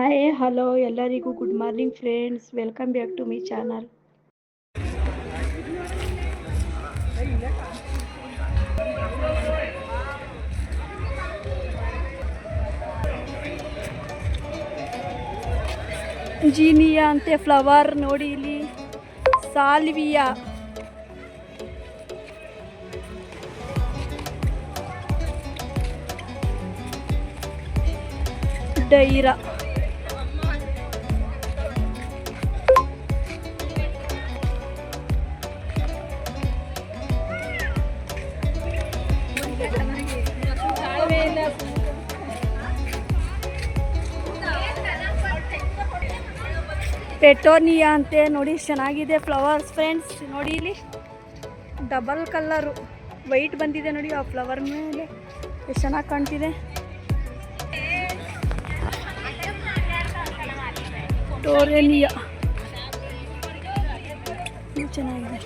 Hi hello ಎಲ್ಲರಿಗೂ good morning friends, welcome back to my channel. Zinnia ಅಂತೆ flower ನೋಡಿ, ಇಲ್ಲಿ ಸಾಲ್ವಿಯಾ, ಡೈರಾ, ಪೆಟೋನಿಯಾ ಅಂತೆ ನೋಡಿ, ಚೆನ್ನಾಗಿದೆ ಫ್ಲವರ್ಸ್ ಫ್ರೆಂಡ್ಸ್. ನೋಡಿ ಇಲ್ಲಿ ಡಬಲ್ ಕಲರು ವೈಟ್ ಬಂದಿದೆ ನೋಡಿ, ಆ ಫ್ಲವರ್ ಮೇಲೆ ಎಷ್ಟು ಚೆನ್ನಾಗಿ ಕಾಣ್ತಿದೆ. ಟೋರೇನಿಯಾ ಚೆನ್ನಾಗಿದೆ.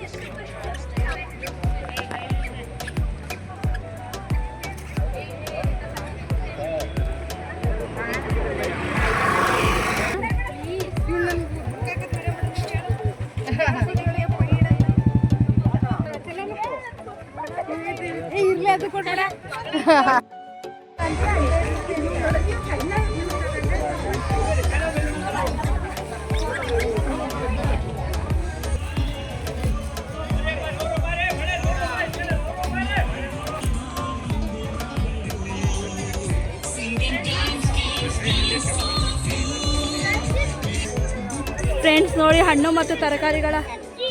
ಫ್ರೆಂಡ್ಸ್ ನೋಡಿ, ಹಣ್ಣು ಮತ್ತು ತರಕಾರಿಗಳ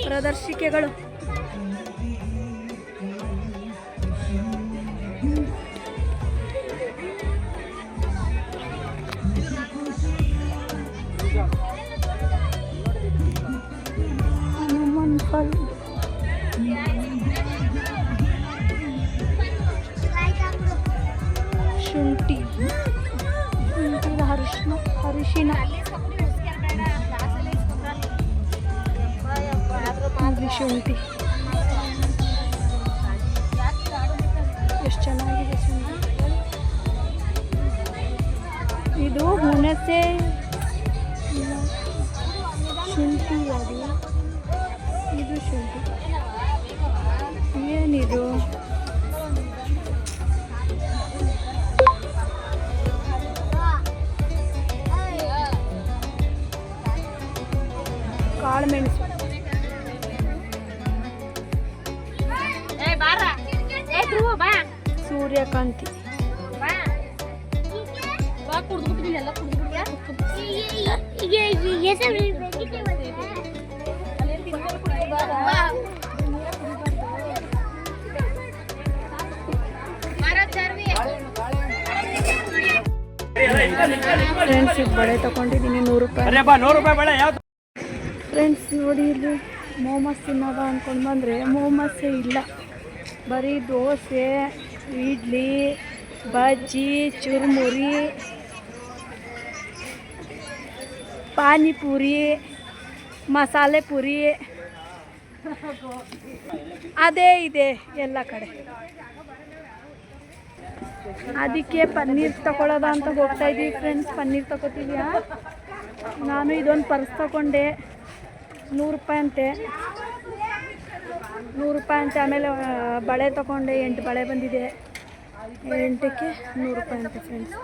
ಪ್ರದರ್ಶಿಕೆಗಳು. ಶುಂಠಿ, ಅರಿಶಿನ, ಶುಂಠಿ ಎಷ್ಟು ಚೆನ್ನಾಗಿದೆ ಶುಂಠಿ. ಇದು ಹುಣಸೆ ಶುಂಠಿ, ಅದು ಇದು ಶುಂಠಿ. ಏನಿದು? ಕಾಳುಮೆಣಸು, ಸೂರ್ಯಕಾಂತಿ, ಫ್ರೆಂಡ್ಸ್ ಇದು ಬಳೆ ತಗೊಂಡಿದ್ದೀನಿ 100 ರೂಪಾಯಿ. ಫ್ರೆಂಡ್ಸ್ ನೋಡಿ, ಇಲ್ಲಿ ಮೋಮೋಸ್ ತಿನ್ನೋದ ಅಂದ್ಕೊಂಡು ಬಂದರೆ ಮೋಮೋಸೇ ಇಲ್ಲ, ಬರೀ ದೋಸೆ, ಇಡ್ಲಿ, ಬಜ್ಜಿ, ಚುರುಮುರಿ, ಪಾನಿಪುರಿ, ಮಸಾಲೆ ಪುರಿ ಅದೇ ಇದೆ ಎಲ್ಲ ಕಡೆ. ಅದಕ್ಕೆ ಪನ್ನೀರ್ ತಗೊಳ್ಳೋದ ಅಂತ ಹೋಗ್ತಾ ಇದ್ದೀವಿ ಫ್ರೆಂಡ್ಸ್. ಪನ್ನೀರ್ ತಗೋತೀವಿಯಾ? ನಾನು ಇದೊಂದು ಪರ್ಸ್ ತಗೊಂಡೆ, 100 ರೂಪಾಯಿ ಅಂತೆ. 100 ರೂಪಾಯಿ ಅಂತೆ. ಆಮೇಲೆ ಬಳೆ ತಗೊಂಡೆ, 8 ಬಳೆ ಬಂದಿದೆ. 8ಕ್ಕೆ 100 ರೂಪಾಯಿ ಅಂತೆ ಫ್ರೆಂಡ್ಸ್.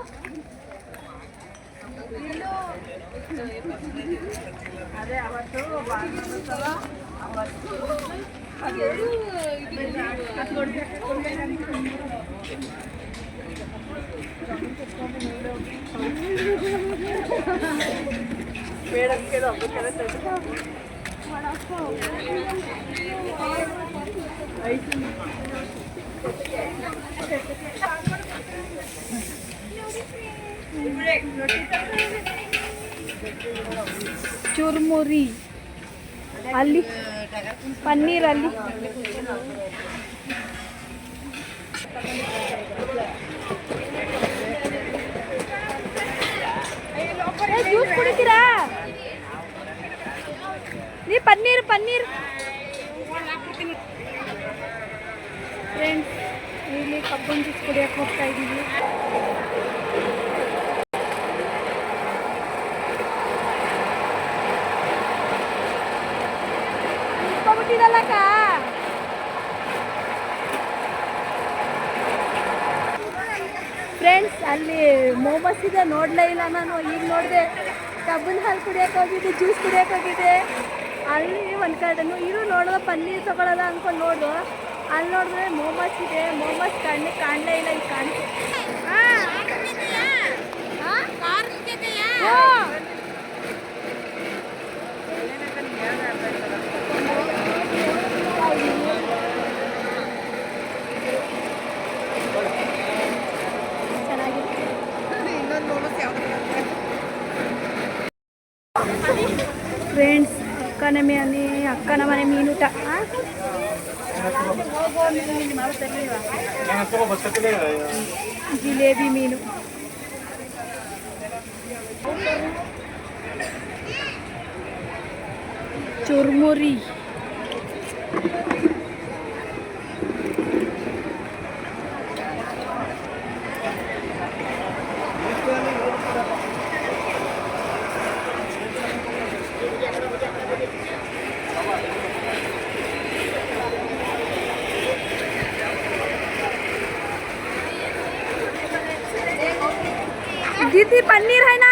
ಚುರುಮುರಿ ಅಲ್ಲಿ, ಪನ್ನೀರ್ ಅಲ್ಲಿ. ಜ್ಯೂಸ್ ಕುಡಿತೀರಾ? ನೀ ಪನ್ನೀರ್ ಫ್ರೆಂಡ್ಸ್, ಇಲ್ಲಿ ಕಬ್ಬನ್ ಜ್ಯೂಸ್ ಕುಡಿಯೋಕೆ ಹೋಗ್ತಾ ಇದ್ದೀವಿ. ಕೊಟ್ಟಿದ್ದಲ್ಲಕ್ಕ. ಫ್ರೆಂಡ್ಸ್ ಅಲ್ಲಿ ಮೋಮೋಸ್ ಇದೆ, ನೋಡಲೇ ಇಲ್ಲ ನಾನು. ಈಗ ನೋಡಿದೆ. ಕಬ್ಬಿನ ಹಾಲು ಕುಡಿಯೋಕೆ ಹೋಗಿದ್ದೆ, ಜ್ಯೂಸ್ ಕುಡಿಯೋಕೆ ಹೋಗಿದ್ದೆ. ಅಲ್ಲಿ ಒಂದು ಕಡೆನು ಇದು ನೋಡೋದು ಪನ್ನೀರ್ ತಗೊಳ್ಳೋದ ಅಂದ್ಕೊಂಡು ನೋಡು. ಅಲ್ಲಿ ನೋಡಿದ್ರೆ ಮೋಮೋಸ್ ಇದೆ. ಮೋಮೋಸ್ ಕಣ್ಣಿಗೆ ಕಾಣಲೇ ಇಲ್ಲ. ಈಗ ಕಾಣಿಸ್ತು. ಫ್ರೆಂಡ್ಸ್ ಅಕ್ಕನ ಮನೆ ಮೀನೂಟ. ಜಿಲೇಬಿ ಮೀನು, ಚುರ್ಮುರಿ, दीदी पनीर है ना?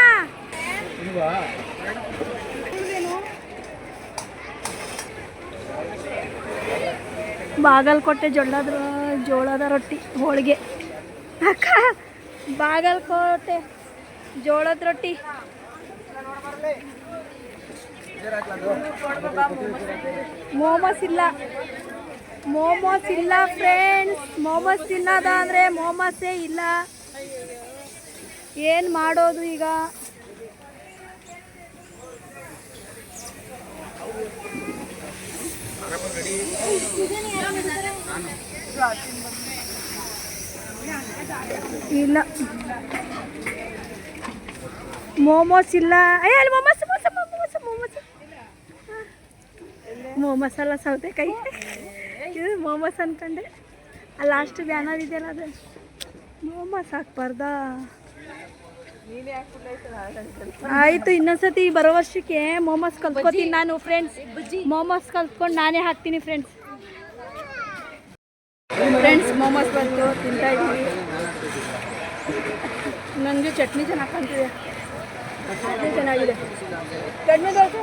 ಬಾಗಲಕೋಟೆ ಜೋಳದ ರೊಟ್ಟಿ ಹೋಳಿಗೆ. ಅಕ್ಕ ಬಾಗಲಕೋಟೆ ಜೋಳದ ರೊಟ್ಟಿ. ಮೋಮೋಸ್ ಇಲ್ಲ ಫ್ರೆಂಡ್ಸ್. ಮೋಮೋಸ್ ತಿನ್ನೋದ ಅಂದರೆ ಮೋಮೋಸೇ ಇಲ್ಲ. ಏನು ಮಾಡೋದು ಈಗ? ಇಲ್ಲ ಮೋಮೋಸ್ ಇಲ್ಲ. ಅಲ್ಲಿ ಮೋಮೋಸ್ ಅಲ್ಲ, ಸೌತೆಕಾಯಿ. ಇದು ಮೋಮೋಸ್ ಅನ್ಕೊಂಡೆ. ಅಲ್ಲಿ ಲಾಸ್ಟ್ ಬ್ಯಾನರ್ ಇದೆಯಲ್ಲ, ಅದು ಮೋಮೋಸ್ ಹಾಕ್ಬಾರ್ದಾ? ಆಯಿತು, ಇನ್ನೊಂದ್ಸತಿ ಬರೋ ವರ್ಷಕ್ಕೆ ಮೋಮೋಸ್ ಕಲ್ತ್ಕೊತೀನಿ ನಾನು ಫ್ರೆಂಡ್ಸ್. ಮೋಮೋಸ್ ಕಲ್ತ್ಕೊಂಡು ನಾನೇ ಹಾಕ್ತೀನಿ ಫ್ರೆಂಡ್ಸ್. ಮೋಮೋಸ್ ಬಂದು ತಿಂತಾ ಇದ್ದೀವಿ. ನನಗೆ ಚಟ್ನಿ ಚೆನ್ನಾಗಿ ಕಾಣ್ತಿದೆ. ಚಟ್ನಿ ಚೆನ್ನಾಗಿದೆ. ಚಟ್ನಿ ದೋಸೆ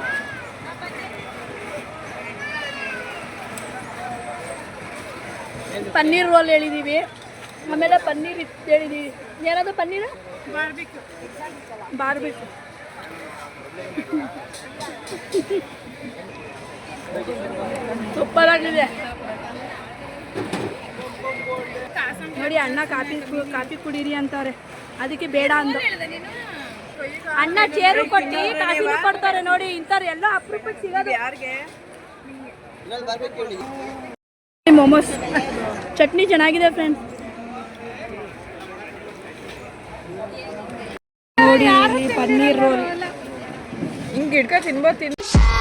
ಪನ್ನೀರ್ ರೋಲ್ ಹೇಳಿದ್ದೀವಿ. ಆಮೇಲೆ ಪನ್ನೀರ್ ಹೇಳಿದ್ದೀವಿ. ಏನದು ಪನ್ನೀರು? ಬಾರ್ಬಿಕ್ಯೂ. ಸೂಪರ್ ಆಗಿದೆ ನೋಡಿ. ಅಣ್ಣ ಕಾಫಿ ಕುಡೀರಿ ಅಂತವ್ರೆ, ಅದಕ್ಕೆ ಬೇಡ ಅಂದ. ಅಣ್ಣ ಚೇರು ಕೊಟ್ಟು ಕಾಫಿನೂ ಕೊಡ್ತಾರೆ ನೋಡಿ. ಇಂಥವ್ರು ಎಲ್ಲ ಅಪರೂಪಕ್ಕೆ ಸಿಗೋದು. ಮೋಮೋಸ್ ಚಟ್ನಿ ಚೆನ್ನಾಗಿದೆ ಫ್ರೆಂಡ್ಸ್. ನೋಡಿ ಪನ್ನೀರ್ ರೋಲ್ ಹಿಂಗೆ ಇಟ್ಕೊಂಡು ತಿನ್ಬೋದು.